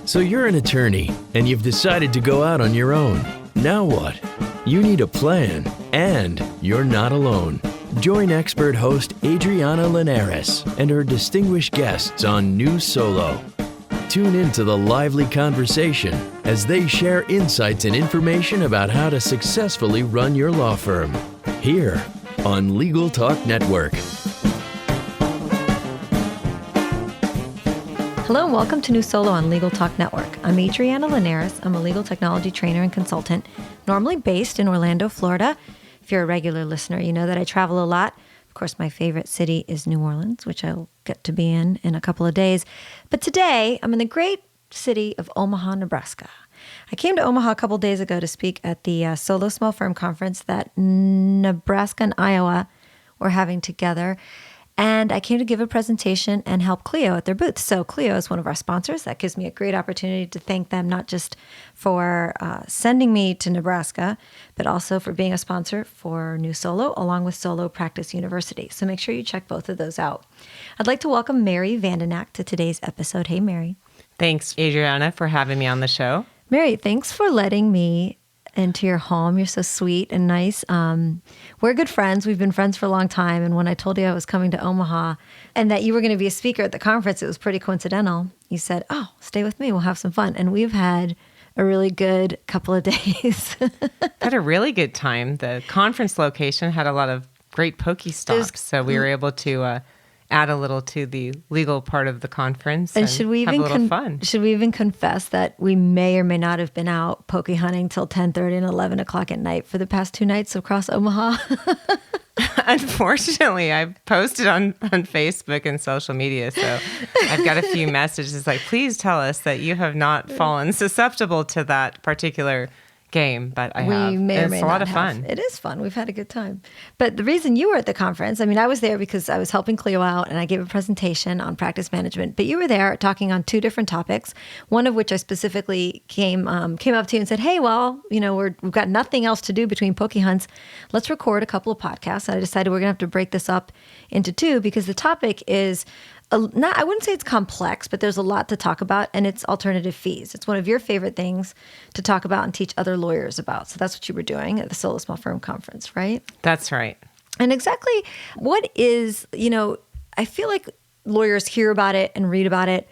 So you're an attorney, and you've decided to go out on your own. Now what? You need a plan, and you're not alone. Join expert host Adriana Linares and her distinguished guests on New Solo. Tune into the lively conversation as they share insights and information about how to successfully run your law firm. Here on Legal Talk Network. Hello and welcome to New Solo on Legal Talk Network. I'm Adriana Linares. I'm a legal technology trainer and consultant, normally based in Orlando, Florida. If you're a regular listener, you know that I travel a lot. Of course, my favorite city is New Orleans, which I'll get to be in a couple of days. But today, I'm in the great city of Omaha, Nebraska. I came to Omaha a couple of days ago to speak at the Solo Small Firm Conference that Nebraska and Iowa were having together. And I came to give a presentation and help Clio at their booth. So Clio is one of our sponsors. That gives me a great opportunity to thank them, not just for sending me to Nebraska, but also for being a sponsor for New Solo, along with Solo Practice University. So make sure you check both of those out. I'd like to welcome Mary Vandenack to today's episode. Hey, Mary. Thanks, Adriana, for having me on the show. Mary, thanks for letting me into your home. You're so sweet and nice. We're good friends. We've been friends for a long time. And when I told you I was coming to Omaha and that you were going to be a speaker at the conference, it was pretty coincidental. You said, "Oh, stay with me. We'll have some fun." And we've had a really good couple of days. Had a really good time. The conference location had a lot of great Pokestops. So we were able to add a little to the legal part of the conference and should we have even a little fun. Should we even confess that we may or may not have been out poke hunting till 10:30 and 11 o'clock at night for the past 2 nights across Omaha? Unfortunately, I posted on Facebook and social media, so I've got a few messages like, please tell us that you have not fallen susceptible to that particular game, but I have. It's a lot of fun. It is fun. We've had a good time. But the reason you were at the conference, I was there because I was helping Clio out and I gave a presentation on practice management, but you were there talking on 2 different topics, one of which I specifically came up to you and said, "Hey, well, we've got nothing else to do between poke hunts. Let's record a couple of podcasts." And I decided we're going to have to break this up into 2 because the topic is I wouldn't say it's complex, but there's a lot to talk about, and it's alternative fees. It's one of your favorite things to talk about and teach other lawyers about. So that's what you were doing at the Solo Small Firm Conference, right? That's right. And exactly what is, I feel like lawyers hear about it and read about it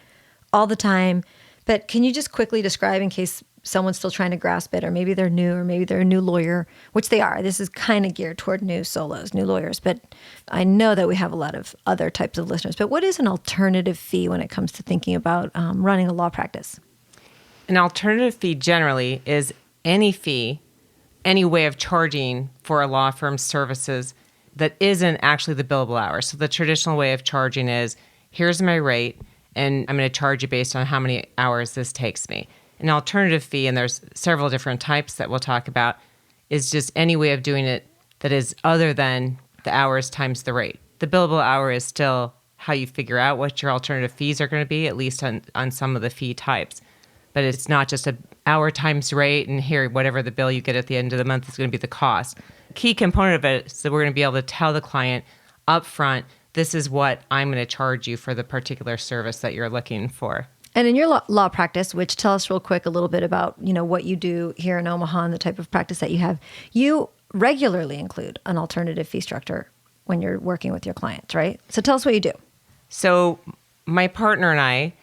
all the time, but can you just quickly describe, in case someone's still trying to grasp it, or maybe they're new, or maybe they're a new lawyer, which they are. This is kind of geared toward new solos, new lawyers, but I know that we have a lot of other types of listeners. But what is an alternative fee when it comes to thinking about running a law practice? An alternative fee generally is any fee, any way of charging for a law firm's services that isn't actually the billable hours. So the traditional way of charging is, here's my rate, and I'm going to charge you based on how many hours this takes me. An alternative fee, and there's several different types that we'll talk about, is just any way of doing it that is other than the hours times the rate. The billable hour is still how you figure out what your alternative fees are going to be, at least on some of the fee types. But it's not just an hour times rate, and here, whatever the bill you get at the end of the month is going to be the cost. Key component of it is that we're going to be able to tell the client up front, this is what I'm going to charge you for the particular service that you're looking for. And in your law practice, which tell us real quick a little bit about, what you do here in Omaha and the type of practice that you have, you regularly include an alternative fee structure when you're working with your clients, right? So tell us what you do. So my partner and I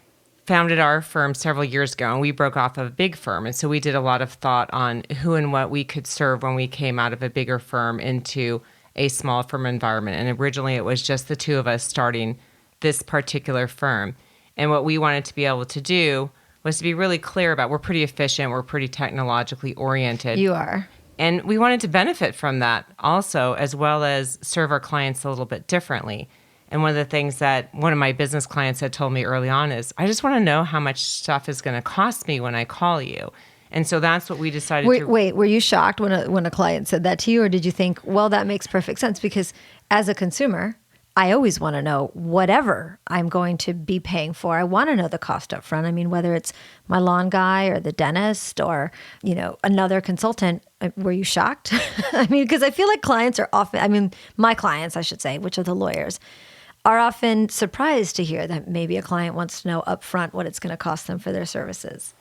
founded our firm several years ago, and we broke off of a big firm. And so we did a lot of thought on who and what we could serve when we came out of a bigger firm into a small firm environment. And originally it was just the 2 of us starting this particular firm. And what we wanted to be able to do was to be really clear about, we're pretty efficient, we're pretty technologically oriented. You are. And we wanted to benefit from that also, as well as serve our clients a little bit differently. And one of the things that one of my business clients had told me early on is, I just want to know how much stuff is going to cost me when I call you. And so that's what we decided to... Wait, were you shocked when a client said that to you? Or did you think, well, that makes perfect sense? Because as a consumer, I always want to know whatever I'm going to be paying for. I want to know the cost up front. Whether it's my lawn guy or the dentist or, another consultant. Were you shocked? Because I feel like clients are often, my clients, I should say, which are the lawyers, are often surprised to hear that maybe a client wants to know upfront what it's going to cost them for their services.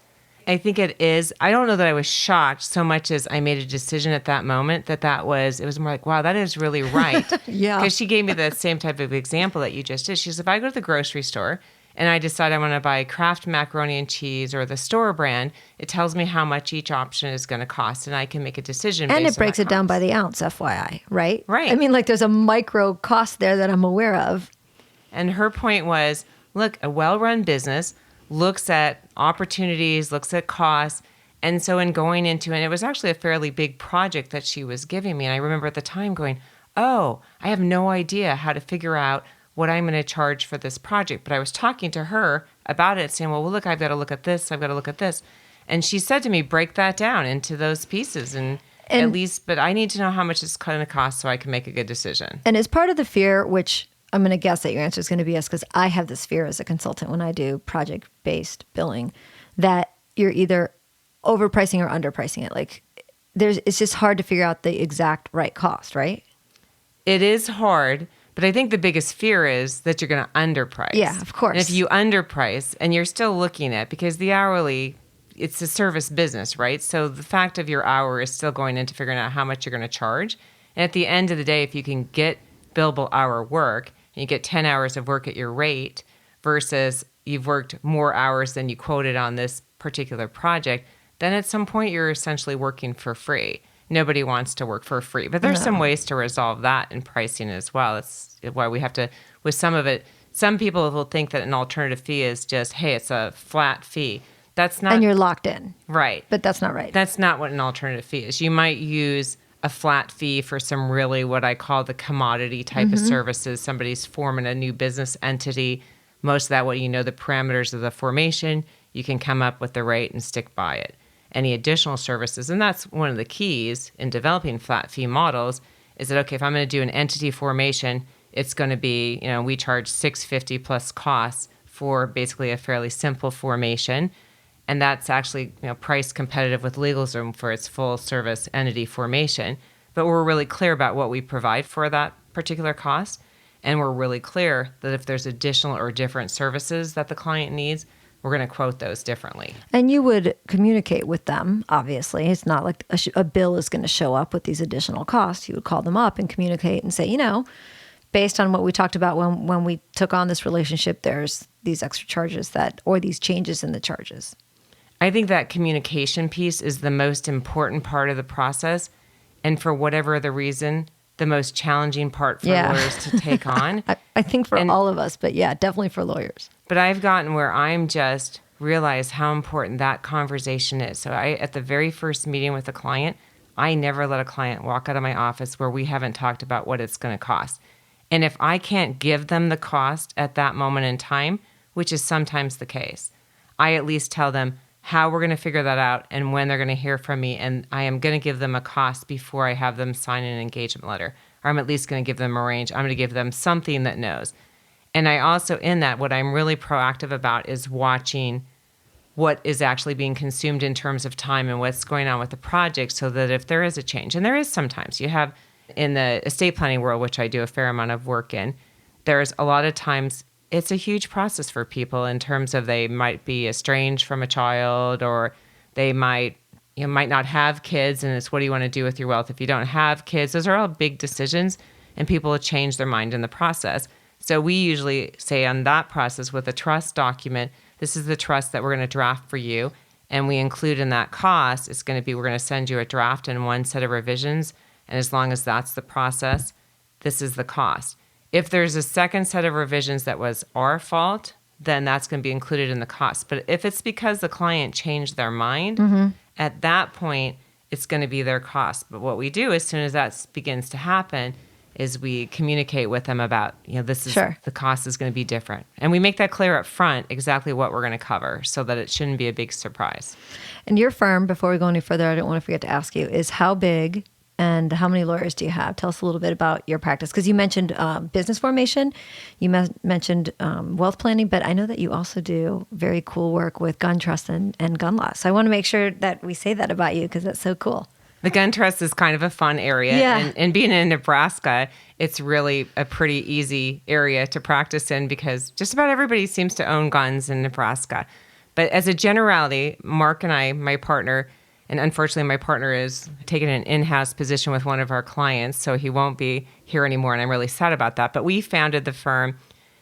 I think it is. I don't know that I was shocked so much as I made a decision at that moment it was more like, wow, that is really right. Yeah. Because she gave me the same type of example that you just did. She said, if I go to the grocery store and I decide I want to buy Kraft macaroni and cheese or the store brand, it tells me how much each option is going to cost, and I can make a decision And based it breaks on it that down by cost. the ounce, FYI, right? Right. I mean, like there's a micro cost there that I'm aware of. And her point was, look, a well-run business looks at opportunities, looks at costs. And so in going into, and it was actually a fairly big project that she was giving me. And I remember at the time going, oh, I have no idea how to figure out what I'm going to charge for this project. But I was talking to her about it, saying, well, look, I've got to look at this. I've got to look at this. And she said to me, break that down into those pieces. And at least, but I need to know how much it's going to cost so I can make a good decision. And as part of the fear, which I'm going to guess that your answer is going to be yes, because I have this fear as a consultant when I do project-based billing, that you're either overpricing or underpricing it. Like it's just hard to figure out the exact right cost, right? It is hard, but I think the biggest fear is that you're going to underprice. Yeah, of course. And if you underprice and you're still looking at, because the hourly, it's a service business, right? So the fact of your hour is still going into figuring out how much you're going to charge. And at the end of the day, if you can get billable hour work, and you get 10 hours of work at your rate versus you've worked more hours than you quoted on this particular project, then at some point you're essentially working for free. Nobody wants to work for free. But there's some ways to resolve that in pricing as well. It's why we have to, with some of it, some people will think that an alternative fee is just, hey, it's a flat fee. That's not. And you're locked in. Right. But that's not right. That's not what an alternative fee is. You might use a flat fee for some really what I call the commodity type of services. Somebody's forming a new business entity. Most of that, what you know, the parameters of the formation, you can come up with the rate and stick by it. Any additional services, and that's one of the keys in developing flat fee models, is that, okay, if I'm going to do an entity formation, it's going to be, we charge $650 plus costs for basically a fairly simple formation. And that's actually price competitive with LegalZoom for its full service entity formation. But we're really clear about what we provide for that particular cost. And we're really clear that if there's additional or different services that the client needs, we're going to quote those differently. And you would communicate with them, obviously. It's not like a bill is going to show up with these additional costs. You would call them up and communicate and say, based on what we talked about when we took on this relationship, there's these extra charges or these changes in the charges. I think that communication piece is the most important part of the process. And for whatever the reason, the most challenging part for lawyers to take on. I think for all of us, but yeah, definitely for lawyers. But I've gotten where I'm just realize how important that conversation is. So at the very first meeting with a client, I never let a client walk out of my office where we haven't talked about what it's going to cost. And if I can't give them the cost at that moment in time, which is sometimes the case, I at least tell them how we're going to figure that out and when they're going to hear from me. And I am going to give them a cost before I have them sign an engagement letter. Or I'm at least going to give them a range. I'm going to give them something that knows. And I also, in that, what I'm really proactive about is watching what is actually being consumed in terms of time and what's going on with the project, so that if there is a change, and there is sometimes, you have in the estate planning world, which I do a fair amount of work in, there's a lot of times it's a huge process for people in terms of they might be estranged from a child, or they might not have kids, and it's what do you want to do with your wealth if you don't have kids. Those are all big decisions, and people will change their mind in the process. So we usually say on that process with a trust document, this is the trust that we're going to draft for you, and we include in that cost, it's going to be, we're going to send you a draft and one set of revisions, and as long as that's the process, this is the cost. If there's a second set of revisions that was our fault, then that's going to be included in the cost. But if it's because the client changed their mind, at that point, it's going to be their cost. But what we do as soon as that begins to happen is we communicate with them about, this is the cost is going to be different. And we make that clear up front, exactly what we're going to cover, so that it shouldn't be a big surprise. And your firm, before we go any further, I don't want to forget to ask you, is how big and how many lawyers do you have? Tell us a little bit about your practice. Because you mentioned business formation, you mentioned wealth planning, but I know that you also do very cool work with gun trust and gun law. So I want to make sure that we say that about you, because that's so cool. The gun trust is kind of a fun area. Yeah. And being in Nebraska, it's really a pretty easy area to practice in because just about everybody seems to own guns in Nebraska. But as a generality, Mark and I, my partner, and unfortunately my partner is taking an in-house position with one of our clients, so he won't be here anymore, and I'm really sad about that. But we founded the firm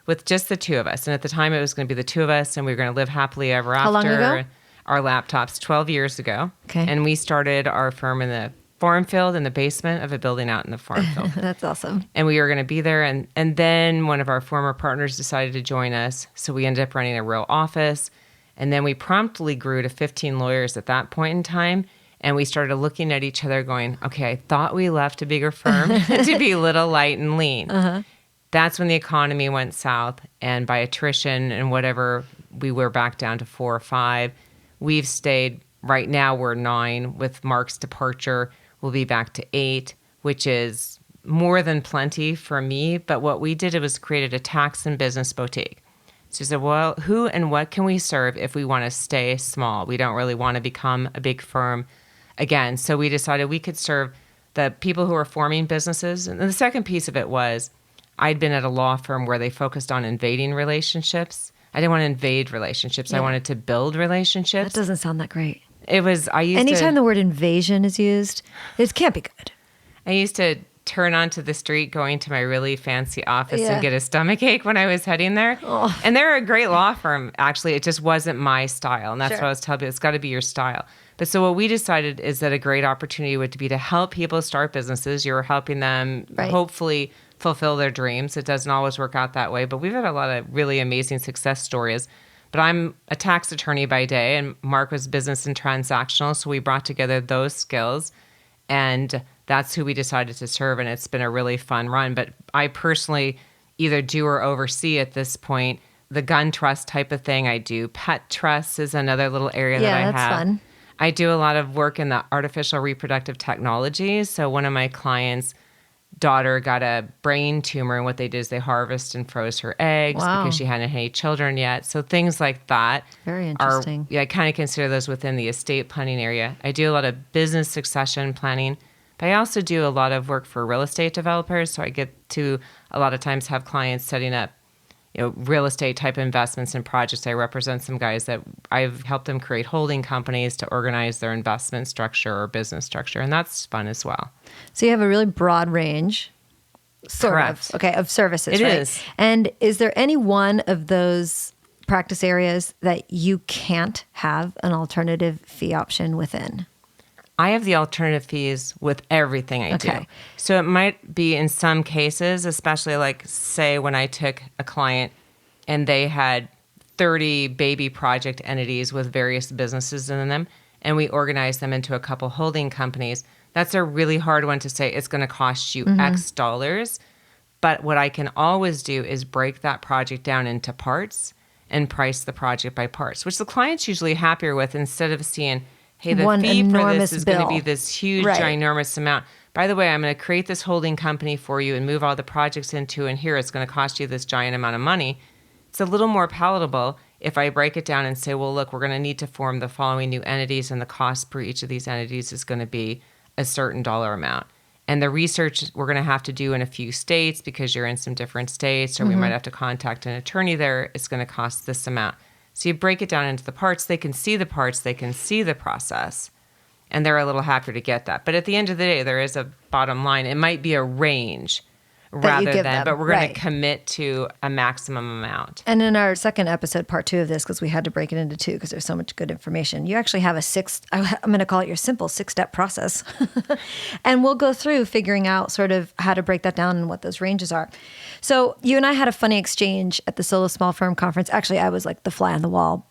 with just the two of us. And at the time, it was going to be the two of us, and we were going to live happily ever after. How long ago? Our laptops 12 years ago. Okay. And we started our firm in the farm field in the basement of a building out in the farm field. That's awesome. And we were going to be there. And then one of our former partners decided to join us. So we ended up running a real office. And then we promptly grew to 15 lawyers at that point in time. And we started looking at each other going, okay, I thought we left a bigger firm to be little, light, and lean. Uh-huh. That's when the economy went south. And by attrition and whatever, we were back down to 4 or 5. We've stayed, right now we're 9. With Mark's departure, we'll be back to 8, which is more than plenty for me. But what we did was created a tax and business boutique. So we said, well, who and what can we serve if we want to stay small? We don't really want to become a big firm again. So we decided we could serve the people who are forming businesses. And the second piece of it was I'd been at a law firm where they focused on invading relationships. I didn't want to invade relationships. Yeah. I wanted to build relationships. That doesn't sound that great. It was, Anytime the word invasion is used, it can't be good. I used to turn onto the street going to my really fancy office and get a stomachache when I was heading there. Oh. And they're a great law firm, actually. It just wasn't my style. And that's what I was telling you. It's got to be your style. But so what we decided is that a great opportunity would be to help people start businesses. You're helping them hopefully fulfill their dreams. It doesn't always work out that way, but we've had a lot of really amazing success stories. But I'm a tax attorney by day, and Mark was business and transactional, so we brought together those skills, and that's who we decided to serve, and it's been a really fun run. But I personally either do or oversee at this point the gun trust type of thing. I do pet trusts is another little area that I have. Yeah, that's fun. I do a lot of work in the artificial reproductive technology. So one of my clients' daughter got a brain tumor, and what they did is they harvested and froze her eggs because she hadn't had any children yet. So things like that. Very interesting. I kind of consider those within the estate planning area. I do a lot of business succession planning, but I also do a lot of work for real estate developers. So I get to a lot of times have clients setting up real estate type investments and projects. I represent some guys that I've helped them create holding companies to organize their investment structure or business structure. And that's fun as well. So you have a really broad range, Correct. of services, It right? is. And is there any one of those practice areas that you can't have an alternative fee option within? I have the alternative fees with everything I do. So it might be in some cases, especially like say when I took a client and they had 30 baby project entities with various businesses in them, and we organized them into a couple holding companies. That's a really hard one to say it's going to cost you X dollars. But what I can always do is break that project down into parts and price the project by parts, which the client's usually happier with instead of seeing, hey, the fee for this is going to be this huge, ginormous amount. By the way, I'm going to create this holding company for you and move all the projects into, and here it's going to cost you this giant amount of money. It's a little more palatable if I break it down and say, well, look, we're going to need to form the following new entities, and the cost per each of these entities is going to be a certain dollar amount. And the research we're going to have to do in a few states because you're in some different states, or we might have to contact an attorney there. It's going to cost this amount. So you break it down into the parts. They can see the parts. They can see the process. And they're a little happier to get that. But at the end of the day, there is a bottom line. It might be a range rather than, but we're going to commit to a maximum amount. And in our second episode, part 2 of this, because we had to break it into 2 because there's so much good information, you actually have I'm going to call it your simple 6-step process. And we'll go through figuring out sort of how to break that down and what those ranges are. So you and I had a funny exchange at the Solo Small Firm Conference. Actually, I was like the fly on the wall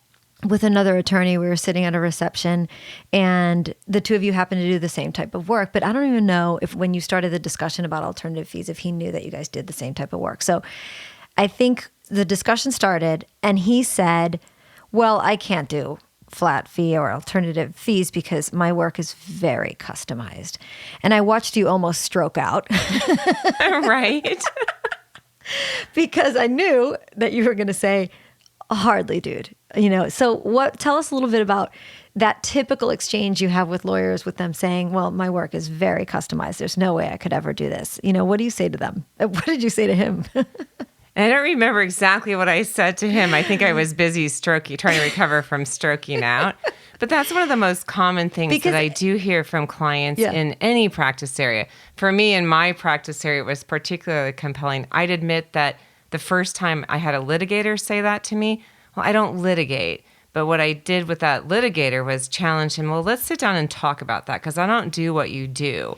with another attorney. We were sitting at a reception, and the two of you happened to do the same type of work. But I don't even know if when you started the discussion about alternative fees, if he knew that you guys did the same type of work. So I think the discussion started, and he said, well, I can't do flat fee or alternative fees because my work is very customized. And I watched you almost stroke out. Right. Because I knew that you were going to say, Hardly, dude. So tell us a little bit about that typical exchange you have with lawyers, with them saying, well, my work is very customized. There's no way I could ever do this. What do you say to them? What did you say to him? I don't remember exactly what I said to him. I think I was busy trying to recover from stroking out. But that's one of the most common things that I do hear from clients in any practice area. For me, in my practice area, it was particularly compelling. I'd admit that the first time I had a litigator say that to me, well, I don't litigate. But what I did with that litigator was challenge him, well, let's sit down and talk about that because I don't do what you do.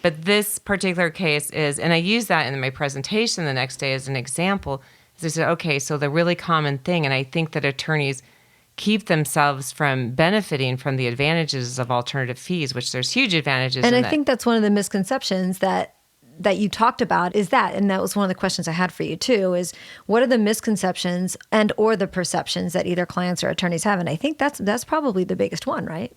But this particular case is, and I use that in my presentation the next day as an example, is I said, okay, so the really common thing, and I think that attorneys keep themselves from benefiting from the advantages of alternative fees, which there's huge advantages and in I think that's one of the misconceptions that you talked about is that, and that was one of the questions I had for you too, is what are the misconceptions and or the perceptions that either clients or attorneys have? And I think that's probably the biggest one, right?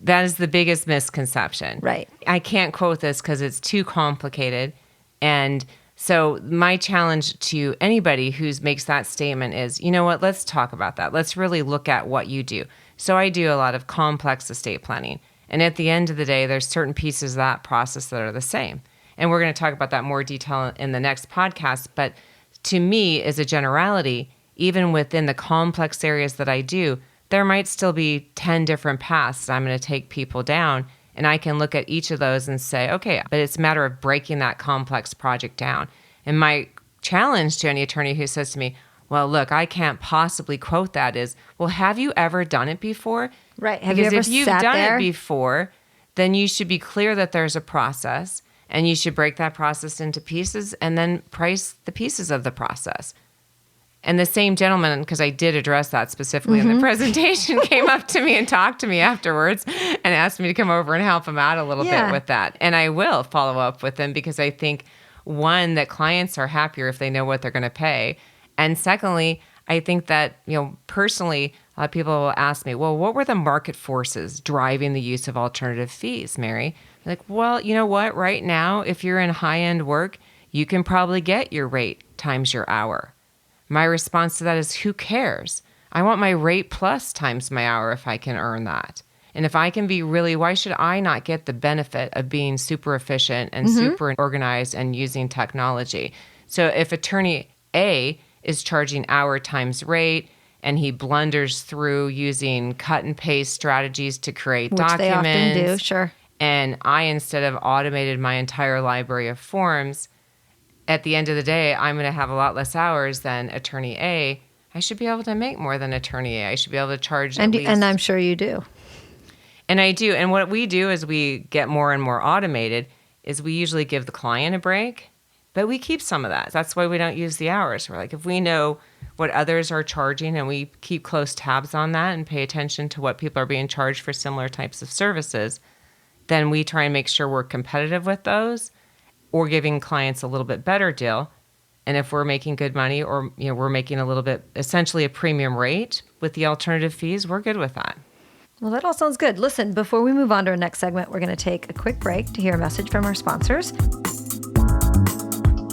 That is the biggest misconception. Right. I can't quote this because it's too complicated. And so my challenge to anybody who makes that statement is, you know what, let's talk about that. Let's really look at what you do. So I do a lot of complex estate planning. And at the end of the day, there's certain pieces of that process that are the same. And we're going to talk about that more detail in the next podcast. But to me, as a generality, even within the complex areas that I do, there might still be 10 different paths that I'm going to take people down. And I can look at each of those and say, okay, but it's a matter of breaking that complex project down. And my challenge to any attorney who says to me, well, look, I can't possibly quote that is, well, have you ever done it before? Right. Have because you ever if you've sat done there? it before, then you should be clear that there's a process and you should break that process into pieces and then price the pieces of the process. And the same gentleman, because I did address that specifically in the presentation, came up to me and talked to me afterwards and asked me to come over and help him out a little bit with that. And I will follow up with him because I think, one, that clients are happier if they know what they're going to pay. And secondly, I think that, personally, a lot of people will ask me, well, what were the market forces driving the use of alternative fees, Mary? I'm like, well, you know what? Right now, if you're in high-end work, you can probably get your rate times your hour. My response to that is, who cares? I want my rate plus times my hour if I can earn that. And if I can be why should I not get the benefit of being super efficient and super organized and using technology? So if attorney A is charging hour times rate and he blunders through using cut and paste strategies to create documents. Which they often do, sure. And I, instead of automated my entire library of forms, at the end of the day, I'm going to have a lot less hours than attorney A. I should be able to make more than attorney A. I should be able to charge at least. And I'm sure you do. And I do. And what we do as we get more and more automated is we usually give the client a break, but we keep some of that. That's why we don't use the hours. We're like, if we know what others are charging and we keep close tabs on that and pay attention to what people are being charged for similar types of services, then we try and make sure we're competitive with those or giving clients a little bit better deal. And if we're making good money or we're making a little bit, essentially a premium rate with the alternative fees, we're good with that. Well, that all sounds good. Listen, before we move on to our next segment, we're going to take a quick break to hear a message from our sponsors.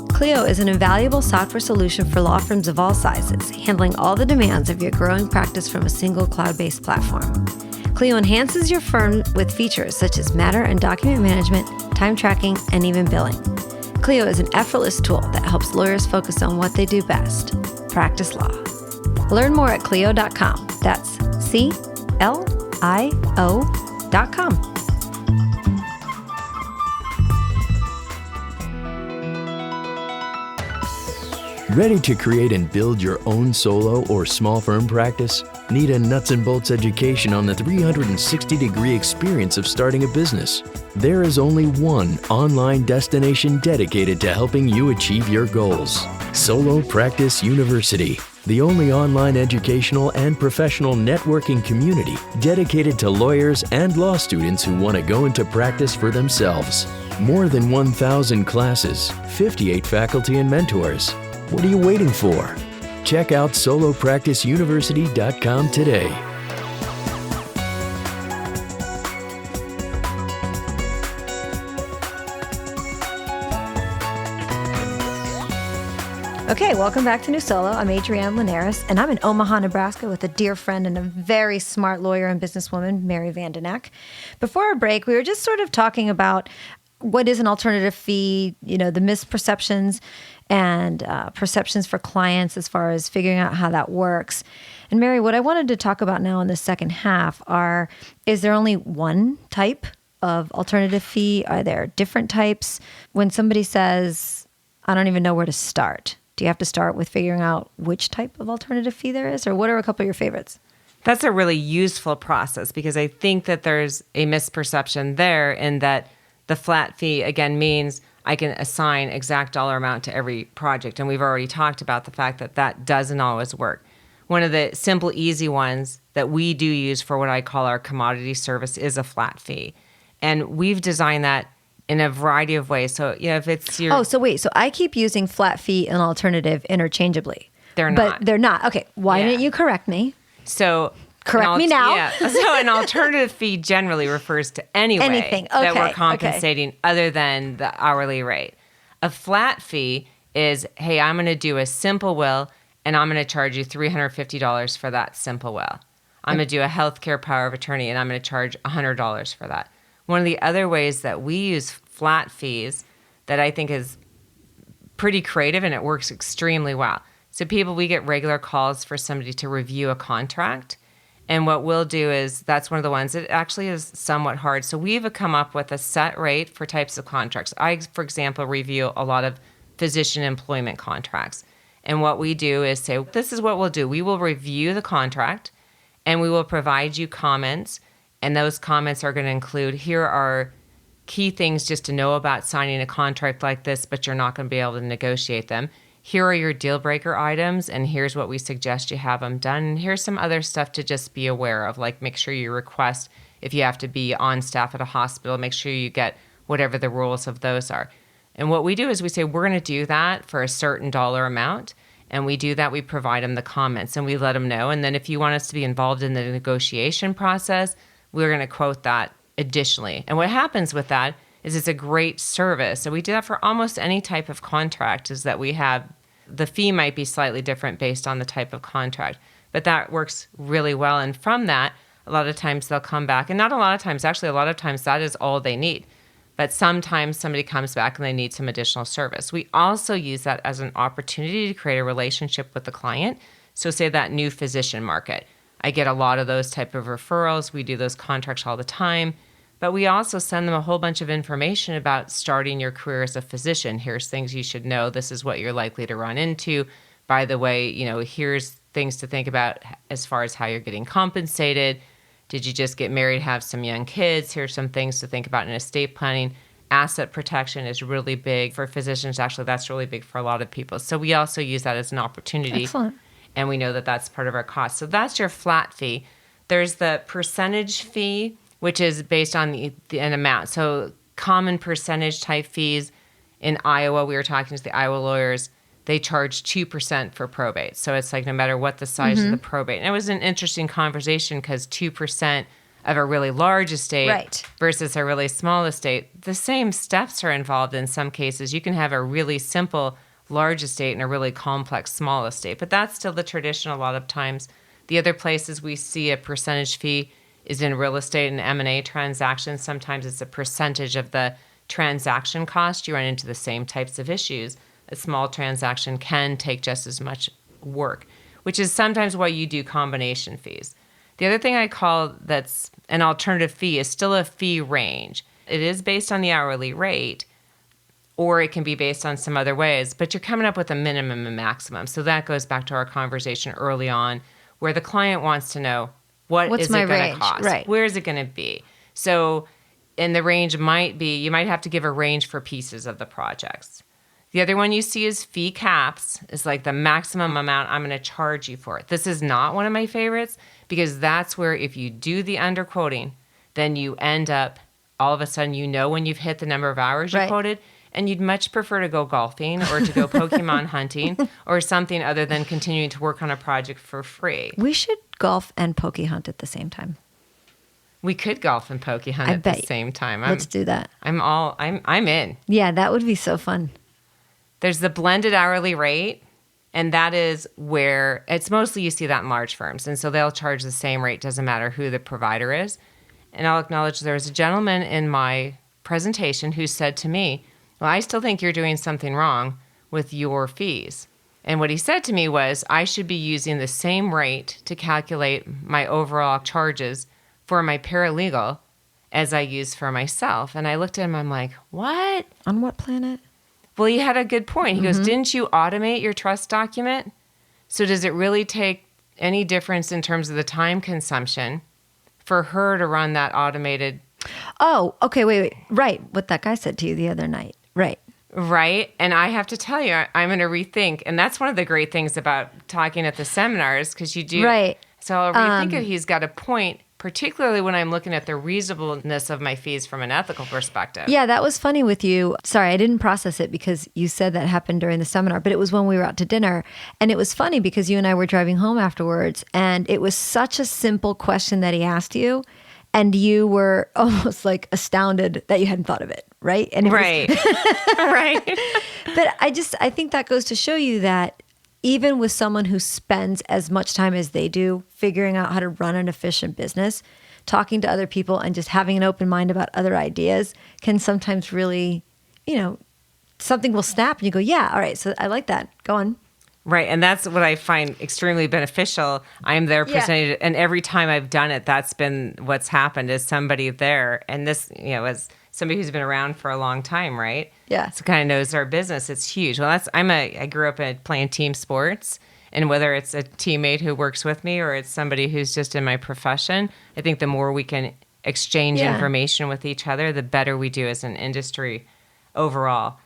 Clio is an invaluable software solution for law firms of all sizes, handling all the demands of your growing practice from a single cloud-based platform. Clio enhances your firm with features such as matter and document management, time tracking, and even billing. Clio is an effortless tool that helps lawyers focus on what they do best, practice law. Learn more at Clio.com. That's CLIO.com. Ready to create and build your own solo or small firm practice? Need a nuts and bolts education on the 360-degree experience of starting a business? There is only one online destination dedicated to helping you achieve your goals. Solo Practice University, the only online educational and professional networking community dedicated to lawyers and law students who want to go into practice for themselves. More than 1,000 classes, 58 faculty and mentors. What are you waiting for? Check out solopracticeuniversity.com today. Okay, welcome back to New Solo. I'm Adriana Linares, and I'm in Omaha, Nebraska with a dear friend and a very smart lawyer and businesswoman, Mary Vandenack. Before our break, we were just sort of talking about what is an alternative fee, the misperceptions and perceptions for clients as far as figuring out how that works. And Mary, what I wanted to talk about now in the second half is there only one type of alternative fee? Are there different types? When somebody says, I don't even know where to start, do you have to start with figuring out which type of alternative fee there is? Or what are a couple of your favorites? That's a really useful process because I think that there's a misperception there in that the flat fee, again, means I can assign exact dollar amount to every project. And we've already talked about the fact that that doesn't always work. One of the simple, easy ones that we do use for what I call our commodity service is a flat fee. And we've designed that in a variety of ways. So, if it's your... Oh, so wait. So I keep using flat fee and alternative interchangeably. They're not. But they're not. Okay. Why didn't you correct me? So... Correct me now. Yeah. So an alternative fee generally refers to anything that we're compensating other than the hourly rate. A flat fee is, hey, I'm going to do a simple will, and I'm going to charge you $350 for that simple will. I'm going to do a healthcare power of attorney, and I'm going to charge $100 for that. One of the other ways that we use flat fees that I think is pretty creative, and it works extremely well. So we get regular calls for somebody to review a contract. And what we'll do is, that's one of the ones that actually is somewhat hard. So we've come up with a set rate for types of contracts. I, for example, review a lot of physician employment contracts. And what we do is say, this is what we'll do. We will review the contract and we will provide you comments. And those comments are going to include, here are key things just to know about signing a contract like this, but you're not going to be able to negotiate them. Here are your deal breaker items, and here's what we suggest you have them done. And here's some other stuff to just be aware of, like make sure you request, if you have to be on staff at a hospital, make sure you get whatever the rules of those are. And what we do is we say, we're going to do that for a certain dollar amount. And we do that, we provide them the comments and we let them know. And then if you want us to be involved in the negotiation process, we're going to quote that additionally. And what happens with that is it's a great service. So we do that for almost any type of contract, is that we have, the fee might be slightly different based on the type of contract, but that works really well. And from that, a lot of times they'll come back, and not a lot of times, actually a lot of times that is all they need. But sometimes somebody comes back and they need some additional service. We also use that as an opportunity to create a relationship with the client. So say that new physician market. I get a lot of those type of referrals. We do those contracts all the time. But we also send them a whole bunch of information about starting your career as a physician. Here's things you should know. This is what you're likely to run into. By the way, here's things to think about as far as how you're getting compensated. Did you just get married, have some young kids? Here's some things to think about in estate planning. Asset protection is really big for physicians. Actually, that's really big for a lot of people. So we also use that as an opportunity. Excellent. And we know that that's part of our cost. So that's your flat fee. There's the percentage fee, which is based on an amount. So common percentage type fees in Iowa, we were talking to the Iowa lawyers, they charge 2% for probate. So it's like no matter what the size of the probate. And it was an interesting conversation because 2% of a really large estate versus a really small estate, the same steps are involved in some cases. You can have a really simple large estate and a really complex small estate, but that's still the tradition a lot of times. The other places we see a percentage fee is in real estate and M&A transactions. Sometimes it's a percentage of the transaction cost. You run into the same types of issues. A small transaction can take just as much work, which is sometimes why you do combination fees. The other thing I call that's an alternative fee is still a fee range. It is based on the hourly rate, or it can be based on some other ways, but you're coming up with a minimum and maximum. So that goes back to our conversation early on where the client wants to know, what's is it going to cost? Right. Where is it going to be? So, and the range might be, you might have to give a range for pieces of the projects. The other one you see is fee caps, is like the maximum amount I'm going to charge you for it. This is not one of my favorites because that's where if you do the underquoting, then you end up, all of a sudden when you've hit the number of hours you quoted, and you'd much prefer to go golfing or to go Pokemon hunting or something other than continuing to work on a project for free. We should golf and poke hunt at the same time. We could golf and poke hunt at the same time. Let's do that. I'm in. Yeah, that would be so fun. There's the blended hourly rate, And that is where it's mostly you see that in large firms. And so they'll charge the same rate, doesn't matter who the provider is. And I'll acknowledge there was a gentleman in my presentation who said to me, well, I still think you're doing something wrong with your fees. And what he said to me was, I should be using the same rate to calculate my overall charges for my paralegal as I use for myself. And I looked at him, I'm like, what? On what planet? Well, he had a good point. He goes, didn't you automate your trust document? So does it really take any difference in terms of the time consumption for her to run that automated? Oh, okay, wait. Right, what that guy said to you the other night. Right. Right. And I have to tell you, I'm going to rethink. And that's one of the great things about talking at the seminars, because you do. Right. So I'll rethink it. He's got a point, particularly when I'm looking at the reasonableness of my fees from an ethical perspective. Yeah, that was funny with you. Sorry, I didn't process it because you said that happened during the seminar, but it was when we were out to dinner. And it was funny because you and I were driving home afterwards, and it was such a simple question that he asked you, and you were almost like astounded that you hadn't thought of it, right? And it right. Right. But I think that goes to show you that even with someone who spends as much time as they do figuring out how to run an efficient business, talking to other people and just having an open mind about other ideas can sometimes really, something will snap and you go, yeah, all right, so I like that. Go on. Right. And that's what I find extremely beneficial. I'm there presenting it. And every time I've done it, that's been what's happened is somebody there. And this, as somebody who's been around for a long time, right? Yeah. So kind of knows our business. It's huge. Well, I grew up playing team sports. And whether it's a teammate who works with me or it's somebody who's just in my profession, I think the more we can exchange information with each other, the better we do as an industry overall.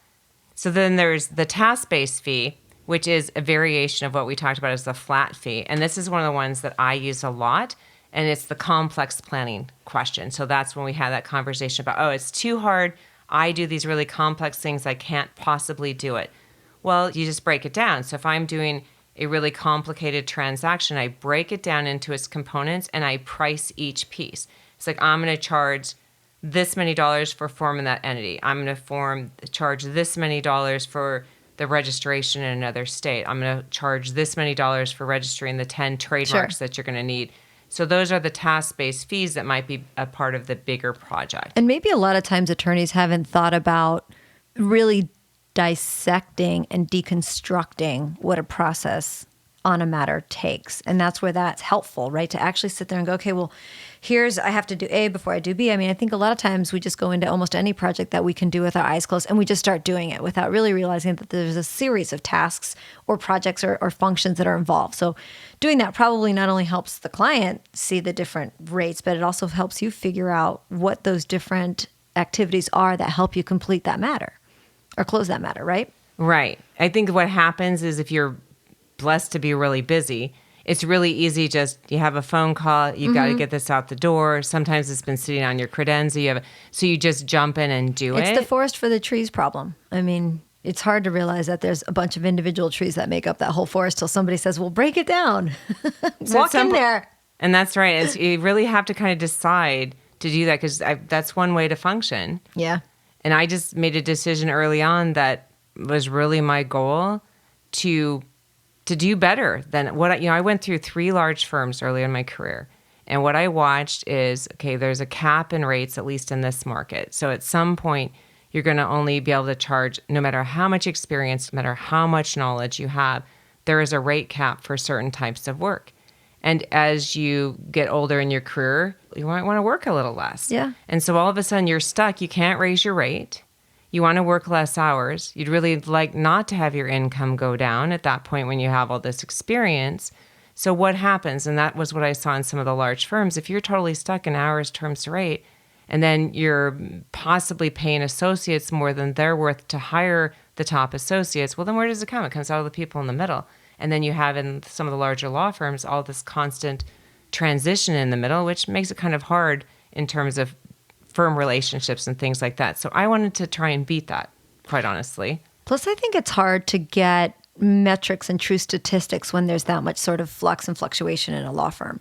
So then there's the task-based fee, which is a variation of what we talked about as the flat fee. And this is one of the ones that I use a lot, and it's the complex planning question. So that's when we had that conversation about, it's too hard. I do these really complex things. I can't possibly do it. Well, you just break it down. So if I'm doing a really complicated transaction, I break it down into its components, and I price each piece. It's like, I'm going to charge this many dollars for forming that entity. I'm going to charge this many dollars for the registration in another state. I'm going to charge this many dollars for registering the 10 trademarks that you're going to need. So those are the task-based fees that might be a part of the bigger project. And maybe a lot of times attorneys haven't thought about really dissecting and deconstructing what a process on a matter takes. And that's where that's helpful, right? To actually sit there and go, okay, well, I have to do A before I do B. I mean, I think a lot of times we just go into almost any project that we can do with our eyes closed and we just start doing it without really realizing that there's a series of tasks or projects or functions that are involved. So doing that probably not only helps the client see the different rates, but it also helps you figure out what those different activities are that help you complete that matter or close that matter, right? Right. I think what happens is if you're blessed to be really busy, it's really easy. Just you have a phone call, you got to get this out the door. Sometimes it's been sitting on your credenza. So you just jump in and do it. It's the forest for the trees problem. I mean, it's hard to realize that there's a bunch of individual trees that make up that whole forest till somebody says, well, break it down. Walk in there. And that's right. You really have to kind of decide to do that because that's one way to function. Yeah. And I just made a decision early on that was really my goal to do better than what I went through 3 large firms early in my career. And what I watched is, okay, there's a cap in rates, at least in this market. So at some point, you're going to only be able to charge, no matter how much experience, no matter how much knowledge you have, there is a rate cap for certain types of work. And as you get older in your career, you might want to work a little less. Yeah. And so all of a sudden you're stuck. You can't raise your rate. You want to work less hours. You'd really like not to have your income go down at that point when you have all this experience. So what happens, and that was what I saw in some of the large firms, if you're totally stuck in hours terms rate, and then you're possibly paying associates more than they're worth to hire the top associates, well, then where does it come? It comes out of the people in the middle. And then you have in some of the larger law firms all this constant transition in the middle, which makes it kind of hard in terms of firm relationships and things like that. So I wanted to try and beat that, quite honestly. Plus, I think it's hard to get metrics and true statistics when there's that much sort of flux and fluctuation in a law firm.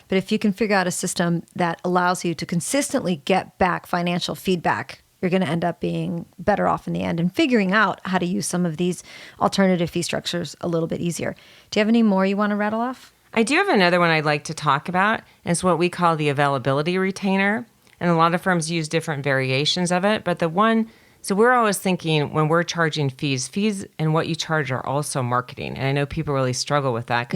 But if you can figure out a system that allows you to consistently get back financial feedback you're going to end up being better off in the end and figuring out how to use some of these alternative fee structures a little bit easier. Do you have any more you want to rattle off? I do have another one I'd like to talk about. It's what we call the availability retainer. And a lot of firms use different variations of it. But so we're always thinking when we're charging fees and what you charge are also marketing. And I know people really struggle with that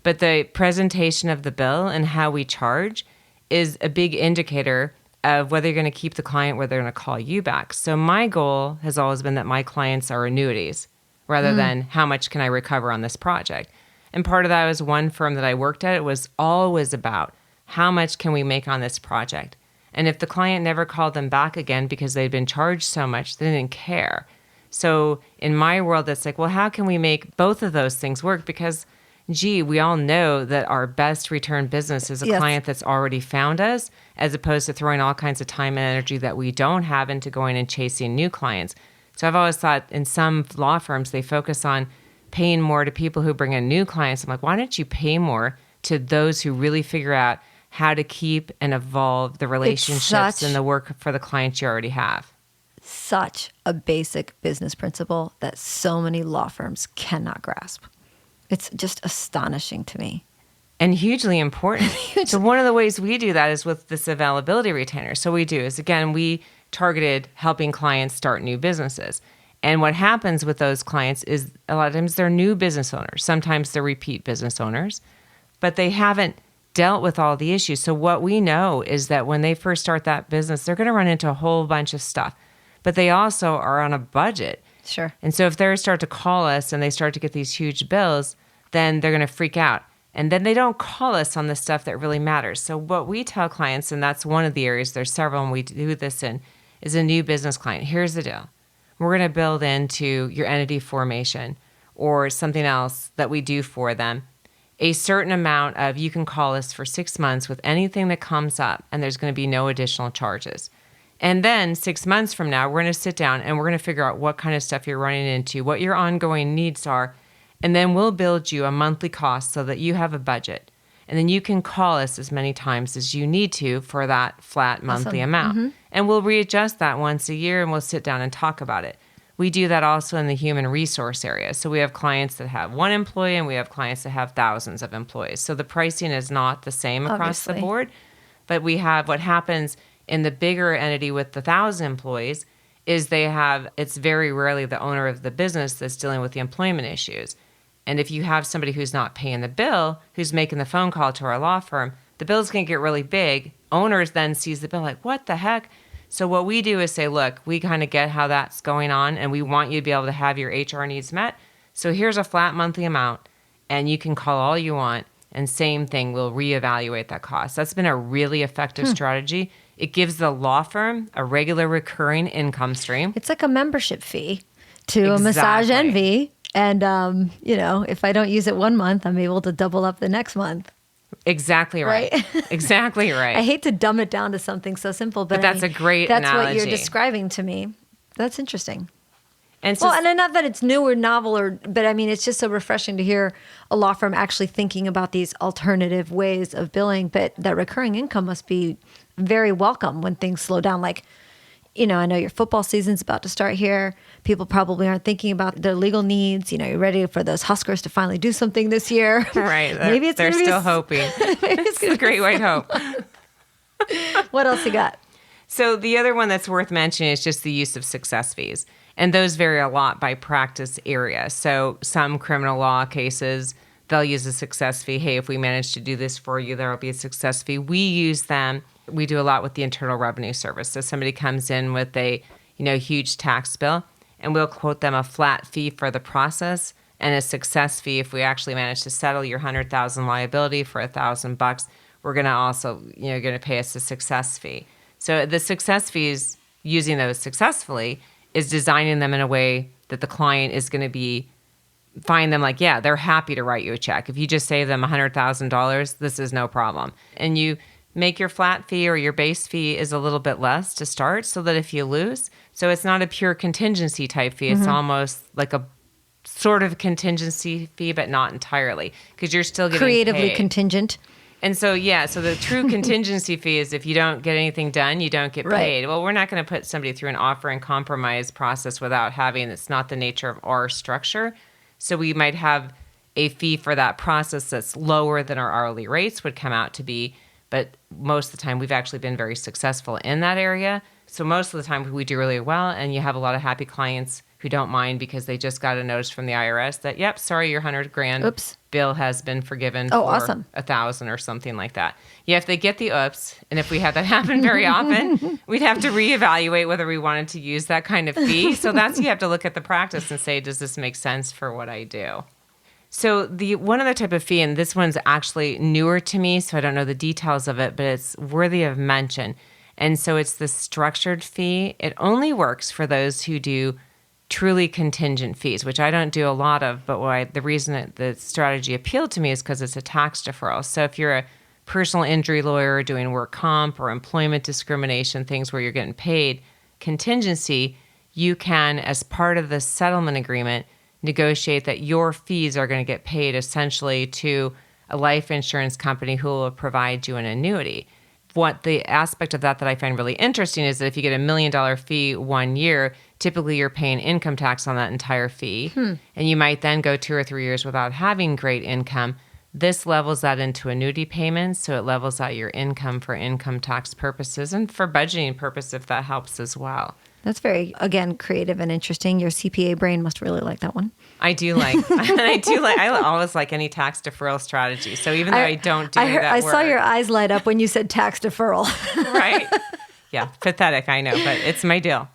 but the presentation of the bill and how we charge is a big indicator of whether you're going to keep the client, whether they're going to call you back. So my goal has always been that my clients are annuities rather than how much can I recover on this project. And part of that was one firm that I worked at. It was always about how much can we make on this project. And if the client never called them back again because they'd been charged so much, they didn't care. So in my world, it's like, well, how can we make both of those things work? Because, we all know that our best return business is a client that's already found us, as opposed to throwing all kinds of time and energy that we don't have into going and chasing new clients. So I've always thought in some law firms, they focus on paying more to people who bring in new clients. I'm like, why don't you pay more to those who really figure out how to keep and evolve the relationships and the work for the clients you already have? Such a basic business principle that so many law firms cannot grasp. It's just astonishing to me. And hugely important. So one of the ways we do that is with this availability retainer. So we targeted helping clients start new businesses. And what happens with those clients is a lot of times they're new business owners. Sometimes they're repeat business owners, but they haven't dealt with all the issues. So what we know is that when they first start that business, they're going to run into a whole bunch of stuff, but they also are on a budget. Sure. And so if they start to call us and they start to get these huge bills, then they're going to freak out. And then they don't call us on the stuff that really matters. So what we tell clients, and that's one of the areas, there's several and we do this in, is a new business client. Here's the deal. We're going to build into your entity formation or something else that we do for them a certain amount of, you can call us for 6 months with anything that comes up, and there's going to be no additional charges. And then 6 months from now, we're going to sit down and we're going to figure out what kind of stuff you're running into, what your ongoing needs are, and then we'll build you a monthly cost so that you have a budget. And then you can call us as many times as you need to for that flat monthly amount. And we'll readjust that once a year and we'll sit down and talk about it. We do that also in the human resource area. So we have clients that have one employee and we have clients that have thousands of employees. So the pricing is not the same across the board, but we have what happens in the bigger entity with the 1,000 employees is it's very rarely the owner of the business that's dealing with the employment issues. And if you have somebody who's not paying the bill, who's making the phone call to our law firm, the bills can get really big. Owners then sees the bill like, what the heck? So what we do is say, look, we kind of get how that's going on and we want you to be able to have your HR needs met. So here's a flat monthly amount and you can call all you want. And same thing, we'll reevaluate that cost. That's been a really effective strategy. It gives the law firm a regular recurring income stream. It's like a membership fee to a Massage Envy. And, if I don't use it 1 month, I'm able to double up the next month. Exactly right. Exactly right. I hate to dumb it down to something so simple, but that's a great that's analogy. What you're describing to me. That's interesting. And so, and not that it's new or novel, but I mean, it's just so refreshing to hear a law firm actually thinking about these alternative ways of billing, but that recurring income must be very welcome when things slow down. Like, I know your football season's about to start here. People probably aren't thinking about their legal needs. You're ready for those Huskers to finally do something this year. Right. Maybe they're still hoping. It's the great white hope. What else you got? So the other one that's worth mentioning is just the use of success fees. And those vary a lot by practice area. So some criminal law cases, they'll use a success fee. Hey, if we manage to do this for you, there will be a success fee. We use them. We do a lot with the Internal Revenue Service. So somebody comes in with a huge tax bill, and we'll quote them a flat fee for the process and a success fee if we actually manage to settle your $100,000 liability for $1,000. We're going to also going to pay us a success fee. So the success fees, using those successfully, is designing them in a way that the client is going to find them like, yeah, they're happy to write you a check. If you just save them $100,000, this is no problem. And you make your flat fee or your base fee is a little bit less to start so that if you lose, so it's not a pure contingency type fee. It's almost like a sort of contingency fee, but not entirely because you're still getting creatively paid. Contingent. And so, so the true contingency fee is if you don't get anything done, you don't get paid. Well, we're not going to put somebody through an offer and compromise process without having, it's not the nature of our structure. So we might have a fee for that process that's lower than our hourly rates would come out to be. But most of the time, we've actually been very successful in that area. So most of the time, we do really well, and you have a lot of happy clients who don't mind because they just got a notice from the IRS that, yep, sorry, your $100,000 bill has been forgiven for awesome. $1,000 or something like that. Yeah, if they get the oops, and if we have that happen very often, we'd have to reevaluate whether we wanted to use that kind of fee. So that's, you have to look at the practice and say, does this make sense for what I do? So the one other type of fee, and this one's actually newer to me, so I don't know the details of it, but it's worthy of mention. And so it's the structured fee. It only works for those who do truly contingent fees, which I don't do a lot of, but the reason that the strategy appealed to me is because it's a tax deferral. So if you're a personal injury lawyer doing work comp or employment discrimination, things where you're getting paid contingency, you can, as part of the settlement agreement, negotiate that your fees are going to get paid essentially to a life insurance company who will provide you an annuity. What the aspect of that I find really interesting is that if you get $1 million fee 1 year, typically you're paying income tax on that entire fee. And you might then go 2 or 3 years without having great income. This levels that into annuity payments, so it levels out your income for income tax purposes and for budgeting purpose if that helps as well. That's very, again, creative and interesting. Your CPA brain must really like that one. I do like, I always like any tax deferral strategy. So even though I don't do that I work. saw your eyes light up when you said tax deferral. Right? Yeah, pathetic, I know, but it's my deal.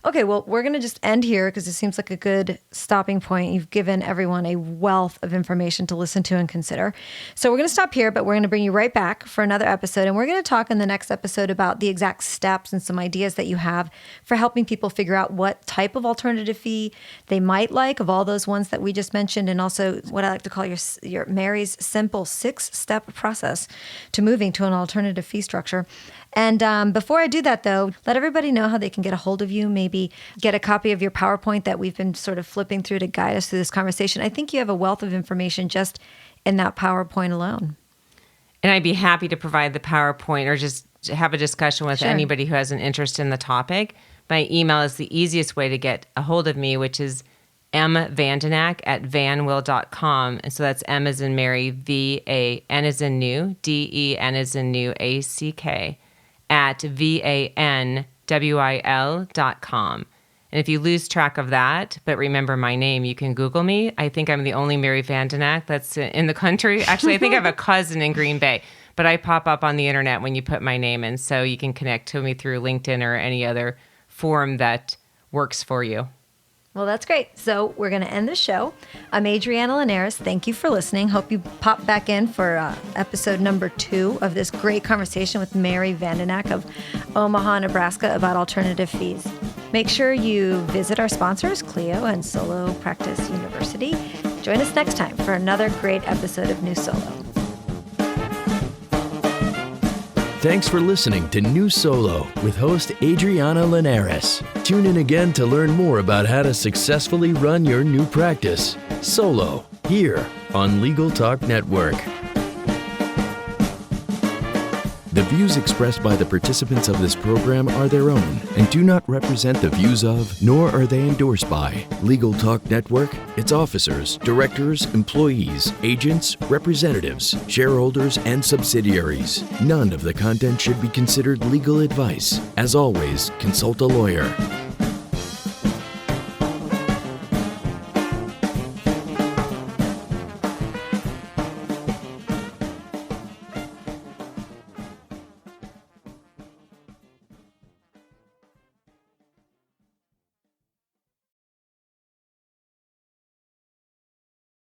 Okay, well, we're going to just end here because it seems like a good stopping point. You've given everyone a wealth of information to listen to and consider. So we're going to stop here, but we're going to bring you right back for another episode. And we're going to talk in the next episode about the exact steps and some ideas that you have for helping people figure out what type of alternative fee they might like of all those ones that we just mentioned. And also what I like to call your Mary's simple 6-step process to moving to an alternative fee structure. And before I do that, though, let everybody know how they can get a hold of you, maybe get a copy of your PowerPoint that we've been sort of flipping through to guide us through this conversation. I think you have a wealth of information just in that PowerPoint alone. And I'd be happy to provide the PowerPoint or just have a discussion with anybody who has an interest in the topic. My email is the easiest way to get a hold of me, which is mvandenack@vanwill.com. And so that's M as in Mary, V-A-N as in new, D-E-N as in new, A-C-K. at vanwill.com. And if you lose track of that, but remember my name, you can Google me. I think I'm the only Mary Vandenack that's in the country. Actually, I think I have a cousin in Green Bay, but I pop up on the internet when you put my name in, so you can connect to me through LinkedIn or any other form that works for you. Well, that's great. So we're going to end the show. I'm Adriana Linares. Thank you for listening. Hope you pop back in for episode number 2 of this great conversation with Mary Vandenack of Omaha, Nebraska about alternative fees. Make sure you visit our sponsors, Clio and Solo Practice University. Join us next time for another great episode of New Solo. Thanks for listening to New Solo with host Adriana Linares. Tune in again to learn more about how to successfully run your new practice. Solo, here on Legal Talk Network. The views expressed by the participants of this program are their own and do not represent the views of, nor are they endorsed by, Legal Talk Network, its officers, directors, employees, agents, representatives, shareholders, and subsidiaries. None of the content should be considered legal advice. As always, consult a lawyer.